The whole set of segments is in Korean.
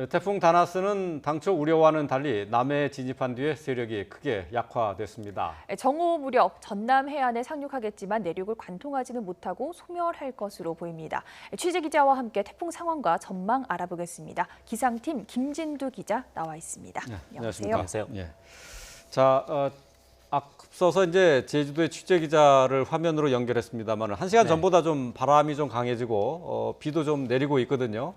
태풍 다나스는 당초 우려와는 달리 남해에 진입한 뒤에 세력이 크게 약화됐습니다. 정오 무렵 전남 해안에 상륙하겠지만 내륙을 관통하지는 못하고 소멸할 것으로 보입니다. 취재 기자와 함께 태풍 상황과 전망 알아보겠습니다. 기상팀 김진두 기자 나와 있습니다. 네, 안녕하세요. 안녕하세요. 예. 자, 앞서서 이제 제주도의 취재 기자를 화면으로 연결했습니다만 1시간 네. 전보다 좀 바람이 좀 강해지고 비도 좀 내리고 있거든요.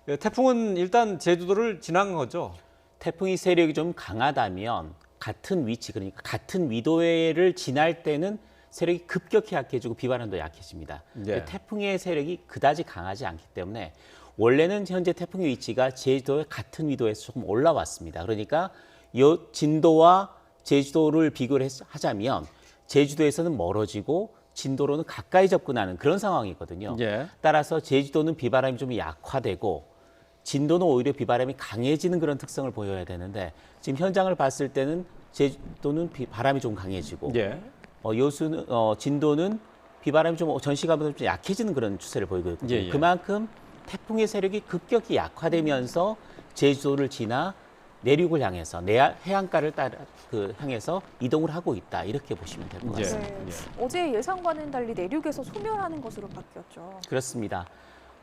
예, 태풍은 일단 제주도를 지난 거죠. 태풍이 세력이 좀 강하다면 같은 위치, 그러니까 같은 위도를 지날 때는 세력이 급격히 약해지고 비바람도 약해집니다. 예. 태풍의 세력이 그다지 강하지 않기 때문에 원래는 현재 태풍의 위치가 제주도의 같은 위도에서 조금 올라왔습니다. 그러니까 이 진도와 제주도를 비교를 하자면 제주도에서는 멀어지고 진도로는 가까이 접근하는 그런 상황이거든요. 예. 따라서 제주도는 비바람이 좀 약화되고 진도는 오히려 비바람이 강해지는 그런 특성을 보여야 되는데 지금 현장을 봤을 때는 제주도는 바람이 좀 강해지고 예. 진도는 비바람이 좀 전시간보다 좀 약해지는 그런 추세를 보이고 있거든요. 예, 예. 그만큼 태풍의 세력이 급격히 약화되면서 제주도를 지나 내륙을 향해서 해안가를 향해서 이동을 하고 있다 이렇게 보시면 될 것 예. 같습니다. 어제 예상과는 달리 내륙에서 소멸하는 것으로 바뀌었죠. 그렇습니다.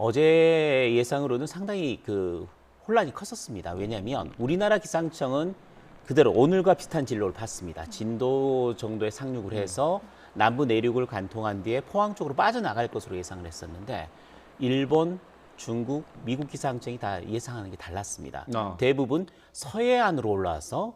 어제 예상으로는 상당히 혼란이 컸었습니다. 왜냐하면 우리나라 기상청은 그대로 오늘과 비슷한 진로를 봤습니다. 진도 정도에 상륙을 해서 남부 내륙을 관통한 뒤에 포항 쪽으로 빠져나갈 것으로 예상을 했었는데 일본, 중국, 미국 기상청이 다 예상하는 게 달랐습니다. 대부분 서해안으로 올라와서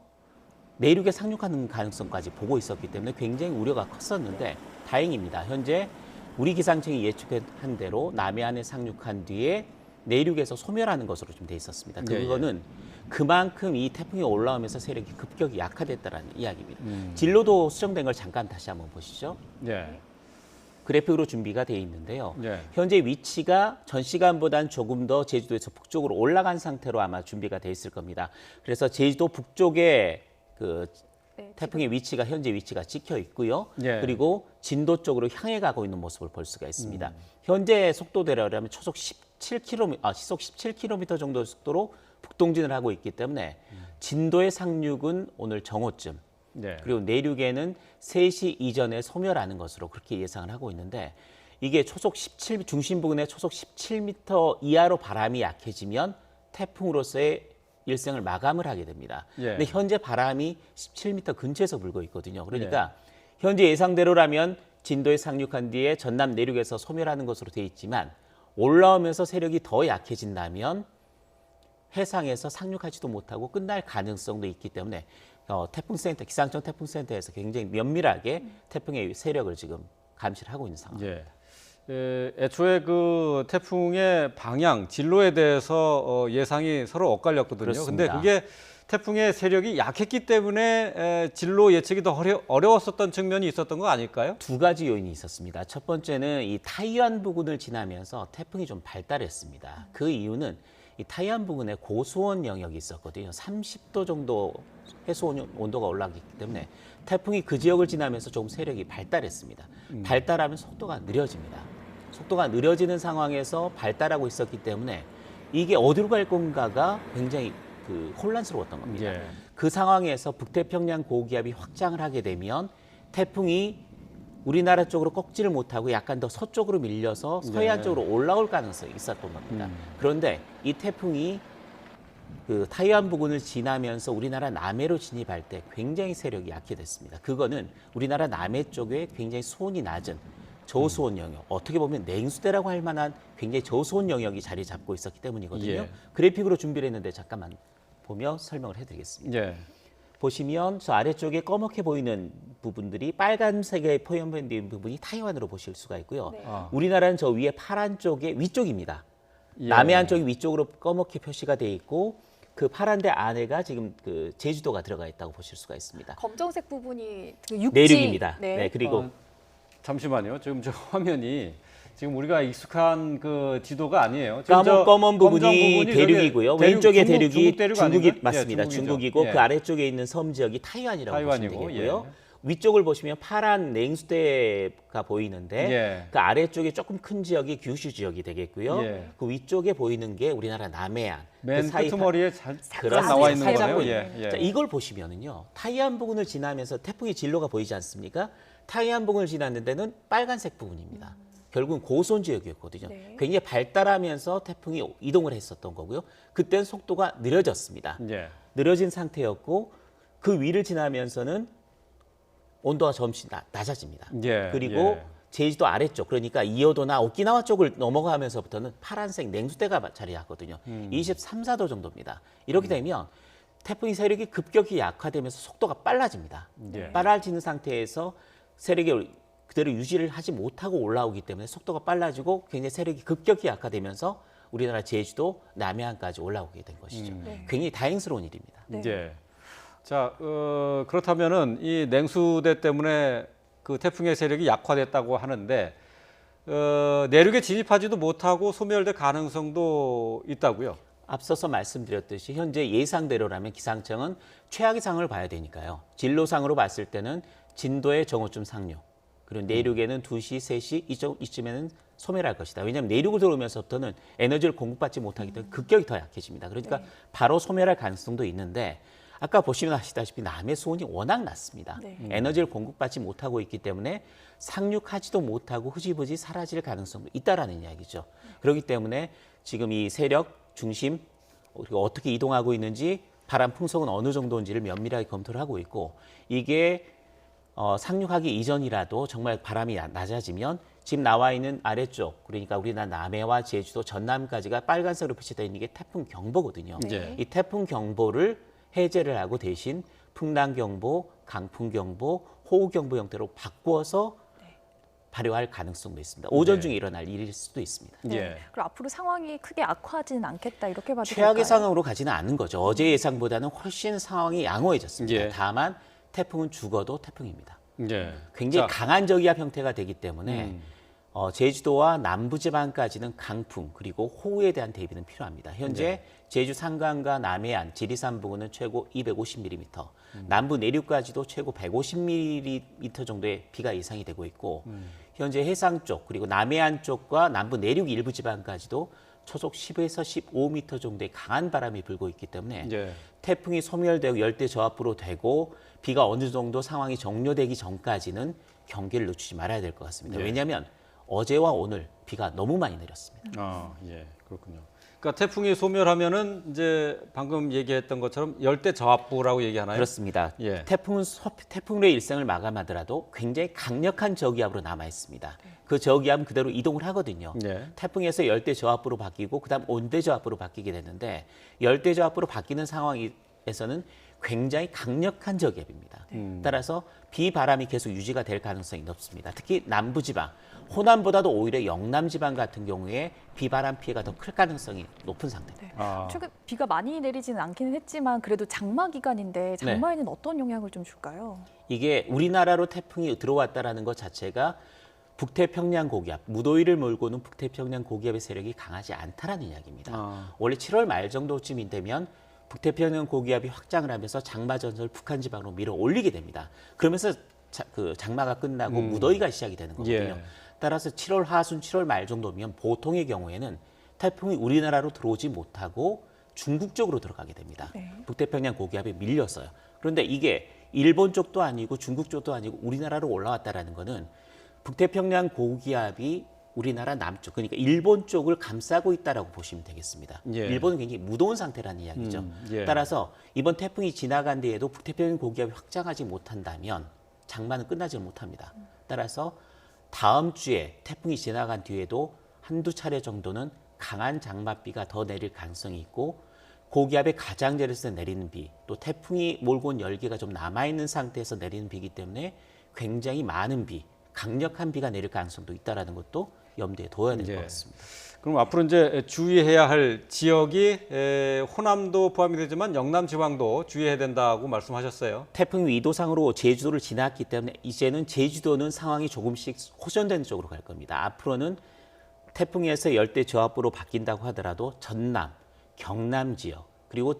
내륙에 상륙하는 가능성까지 보고 있었기 때문에 굉장히 우려가 컸었는데 다행입니다. 현재 우리 기상청이 예측한 대로 남해안에 상륙한 뒤에 내륙에서 소멸하는 것으로 좀 돼 있었습니다. 그거는 그만큼 이 태풍이 올라오면서 세력이 급격히 약화됐다는 이야기입니다. 진로도 수정된 걸 잠깐 다시 한번 보시죠. 예. 그래픽으로 준비가 돼 있는데요. 예. 현재 위치가 전 시간보다는 조금 더 제주도에서 북쪽으로 올라간 상태로 아마 준비가 돼 있을 겁니다. 그래서 제주도 북쪽에 태풍의 위치가 현재 위치가 찍혀 있고요. 예. 그리고 진도 쪽으로 향해 가고 있는 모습을 볼 수가 있습니다. 현재 속도대로라면 초속 17km, 시속 17km 정도 속도로 북동진을 하고 있기 때문에 진도의 상륙은 오늘 정오쯤, 예. 그리고 내륙에는 3시 이전에 소멸하는 것으로 그렇게 예상을 하고 있는데 이게 중심 부근의 초속 17m 이하로 바람이 약해지면 태풍으로서의 일생을 마감을 하게 됩니다. 예. 근데 현재 바람이 17m 근처에서 불고 있거든요. 그러니까 현재 예상대로라면 진도에 상륙한 뒤에 전남 내륙에서 소멸하는 것으로 돼 있지만 올라오면서 세력이 더 약해진다면 해상에서 상륙하지도 못하고 끝날 가능성도 있기 때문에 태풍센터, 기상청 태풍센터에서 굉장히 면밀하게 태풍의 세력을 지금 감시를 하고 있는 상황입니다. 예. 애초에 그 태풍의 방향, 진로에 대해서 예상이 서로 엇갈렸거든요. 근데 그렇습니다. 그게 태풍의 세력이 약했기 때문에 진로 예측이 더 어려웠었던 측면이 있었던 거 아닐까요? 두 가지 요인이 있었습니다. 첫 번째는 이 타이완 부근을 지나면서 태풍이 좀 발달했습니다. 그 이유는 이 타이완 부근에 고수온 영역이 있었거든요. 30도 정도 해수 온도가 올라가기 때문에 태풍이 그 지역을 지나면서 조금 세력이 발달했습니다. 발달하면 속도가 느려집니다. 속도가 느려지는 상황에서 발달하고 있었기 때문에 이게 어디로 갈 건가가 굉장히 혼란스러웠던 겁니다. 예. 그 상황에서 북태평양 고기압이 확장을 하게 되면 태풍이 우리나라 쪽으로 꺾지를 못하고 약간 더 서쪽으로 밀려서 서해안 쪽으로 올라올 가능성이 있었던 겁니다. 그런데 이 태풍이 타이완 부근을 지나면서 우리나라 남해로 진입할 때 굉장히 세력이 약해졌습니다. 그거는 우리나라 남해 쪽에 굉장히 수온이 낮은 저수온 영역, 어떻게 보면 냉수대라고 할 만한 굉장히 저수온 영역이 자리 잡고 있었기 때문이거든요. 예. 그래픽으로 준비를 했는데 잠깐만 보며 설명을 해드리겠습니다. 예. 보시면 저 아래쪽에 꺼멓게 보이는 부분들이 빨간색에 표현된 부분이 타이완으로 보실 수가 있고요. 네. 우리나라는 저 위에 파란 쪽에 위쪽입니다. 예. 남해안 쪽이 위쪽으로 꺼멓게 표시가 돼 있고 그 파란데 안에가 지금 제주도가 들어가 있다고 보실 수가 있습니다. 검정색 부분이 육지. 내륙입니다. 네. 그리고 잠시만요. 지금 저 화면이 지금 우리가 익숙한 그 지도가 아니에요. 지금 검은 부분이 저기 대륙이고요. 대륙, 왼쪽에 중국 대륙이 대륙 중국이 아닌가요? 맞습니다. 예, 중국이죠. 중국이고 예. 그 아래쪽에 있는 섬 지역이 타이완이라고 보시면 타이완이고, 되겠고요. 위쪽을 보시면 파란 냉수대가 보이는데 예. 그 아래쪽에 조금 큰 지역이 규슈 지역이 되겠고요. 예. 그 위쪽에 보이는 게 우리나라 남해안. 맨 그 사이 끄트머리에 잘 그렇습니다. 나와 있는 살짝 거네요. 보이는. 예, 예. 자, 이걸 보시면은요. 타이안 부근을 지나면서 태풍의 진로가 보이지 않습니까? 타이안 부근을 지났는 데는 빨간색 부분입니다. 결국은 고손 지역이었거든요. 네. 굉장히 발달하면서 태풍이 이동을 했었던 거고요. 그때는 속도가 느려졌습니다. 예. 느려진 상태였고 그 위를 지나면서는 온도가 점점 낮아집니다. 예, 그리고 예. 제주도 아래쪽, 그러니까 이어도나 오키나와 쪽을 넘어가면서부터는 파란색 냉수대가 자리하거든요. 23, 4도 정도입니다. 이렇게 되면 태풍의 세력이 급격히 약화되면서 속도가 빨라집니다. 예. 빨라지는 상태에서 세력이 그대로 유지를 하지 못하고 올라오기 때문에 속도가 빨라지고 굉장히 세력이 급격히 약화되면서 우리나라 제주도, 남해안까지 올라오게 된 것이죠. 네. 굉장히 다행스러운 일입니다. 네. 예. 자, 그렇다면은 이 냉수대 때문에 그 태풍의 세력이 약화됐다고 하는데 내륙에 진입하지도 못하고 소멸될 가능성도 있다고요. 앞서서 말씀드렸듯이 현재 예상대로라면 기상청은 최악의 상황을 봐야 되니까요. 진로상으로 봤을 때는 진도의 정오쯤 상륙, 그리고 내륙에는 2시, 3시 이쯤에는 소멸할 것이다. 왜냐하면 내륙을 들어오면서부터는 에너지를 공급받지 못하기 때문에 급격히 더 약해집니다. 그러니까 네. 바로 소멸할 가능성도 있는데 아까 보시면 아시다시피 남해 수온이 워낙 낮습니다. 네. 에너지를 공급받지 못하고 있기 때문에 상륙하지도 못하고 흐지부지 사라질 가능성도 있다라는 이야기죠. 그렇기 때문에 지금 이 세력 중심 그리고 어떻게 이동하고 있는지 바람 풍속은 어느 정도인지를 면밀하게 검토를 하고 있고 이게 상륙하기 이전이라도 정말 바람이 낮아지면 지금 나와 있는 아래쪽 그러니까 우리나라 남해와 제주도 전남까지가 빨간색으로 표시되어 있는 게 태풍 경보거든요. 네. 이 태풍 경보를 해제를 하고 대신 풍랑 경보, 강풍 경보, 호우 경보 형태로 바꾸어서 발효할 가능성도 있습니다. 오전 네. 중에 일어날 일일 수도 있습니다. 네. 예. 그리고 앞으로 상황이 크게 악화하지는 않겠다 이렇게 봐도 최악의 될까요? 상황으로 가지는 않은 거죠. 어제 예상보다는 훨씬 상황이 양호해졌습니다. 예. 다만 태풍은 죽어도 태풍입니다. 예. 굉장히 자, 강한 저기압 형태가 되기 때문에 제주도와 남부지방까지는 강풍 그리고 호우에 대한 대비는 필요합니다. 현재 제주 산간과 남해안, 지리산 부근은 최고 250mm, 남부 내륙까지도 최고 150mm 정도의 비가 예상이 되고 있고 현재 해상 쪽 그리고 남해안 쪽과 남부 내륙 일부 지방까지도 초속 10에서 15m 정도의 강한 바람이 불고 있기 때문에 예. 태풍이 소멸되고 열대 저압으로 되고 비가 어느 정도 상황이 종료되기 전까지는 경계를 늦추지 말아야 될 것 같습니다. 예. 왜냐하면 어제와 오늘 비가 너무 많이 내렸습니다. 예, 그렇군요. 그러니까 태풍이 소멸하면은 이제 방금 얘기했던 것처럼 열대 저압부라고 얘기하나요? 그렇습니다. 예. 태풍의 일생을 마감하더라도 굉장히 강력한 저기압으로 남아 있습니다. 그 저기압은 그대로 이동을 하거든요. 예. 태풍에서 열대 저압부로 바뀌고 그다음 온대 저압부로 바뀌게 되는데 열대 저압부로 바뀌는 상황에서는 굉장히 강력한 저기압입니다. 따라서 비바람이 계속 유지가 될 가능성이 높습니다. 특히 남부지방, 호남보다도 오히려 영남지방 같은 경우에 비바람 피해가 더 클 가능성이 높은 상태입니다. 아. 최근 비가 많이 내리지는 않기는 했지만 그래도 장마 기간인데 장마에는 어떤 영향을 좀 줄까요? 이게 우리나라로 태풍이 들어왔다라는 것 자체가 북태평양 고기압, 무더위를 몰고는 북태평양 고기압의 세력이 강하지 않다라는 이야기입니다. 아. 원래 7월 말 정도쯤이 되면 북태평양 고기압이 확장을 하면서 장마 전선을 북한 지방으로 밀어 올리게 됩니다. 그러면서 장마가 끝나고 무더위가 시작이 되는 거거든요. 예. 따라서 7월 하순, 7월 말 정도면 보통의 경우에는 태풍이 우리나라로 들어오지 못하고 중국 쪽으로 들어가게 됩니다. 네. 북태평양 고기압에 밀려서요. 그런데 이게 일본 쪽도 아니고 중국 쪽도 아니고 우리나라로 올라왔다라는 거는 북태평양 고기압이 우리나라 남쪽, 그러니까 일본 쪽을 감싸고 있다라고 보시면 되겠습니다. 예. 일본은 굉장히 무더운 상태라는 이야기죠. 예. 따라서 이번 태풍이 지나간 뒤에도 북태평양 고기압이 확장하지 못한다면 장마는 끝나지 못합니다. 따라서 다음 주에 태풍이 지나간 뒤에도 한두 차례 정도는 강한 장맛비가 더 내릴 가능성이 있고 고기압의 가장자리에서 내리는 비, 또 태풍이 몰고 온 열기가 좀 남아있는 상태에서 내리는 비이기 때문에 굉장히 많은 비, 강력한 비가 내릴 가능성도 있다는 것도 염두에 둬야 될 것 예. 같습니다. 그럼 앞으로 이제 주의해야 할 지역이 호남도 포함이 되지만 영남 지방도 주의해야 된다고 말씀하셨어요. 태풍이 위도상으로 제주도를 지났기 때문에 이제는 제주도는 상황이 조금씩 호전되는 쪽으로 갈 겁니다. 앞으로는 태풍에서 열대 저압부로 바뀐다고 하더라도 전남, 경남 지역 그리고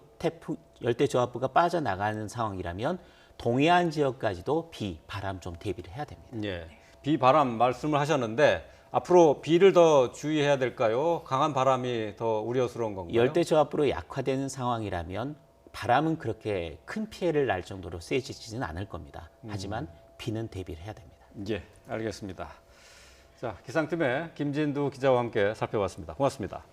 열대 저압부가 빠져나가는 상황이라면 동해안 지역까지도 비, 바람 좀 대비를 해야 됩니다. 예. 비, 바람 말씀을 하셨는데 앞으로 비를 더 주의해야 될까요? 강한 바람이 더 우려스러운 건가요? 열대 저압으로 약화되는 상황이라면 바람은 그렇게 큰 피해를 날 정도로 세지지는 않을 겁니다. 하지만 비는 대비를 해야 됩니다. 예, 알겠습니다. 자, 기상팀의 김진두 기자와 함께 살펴봤습니다. 고맙습니다.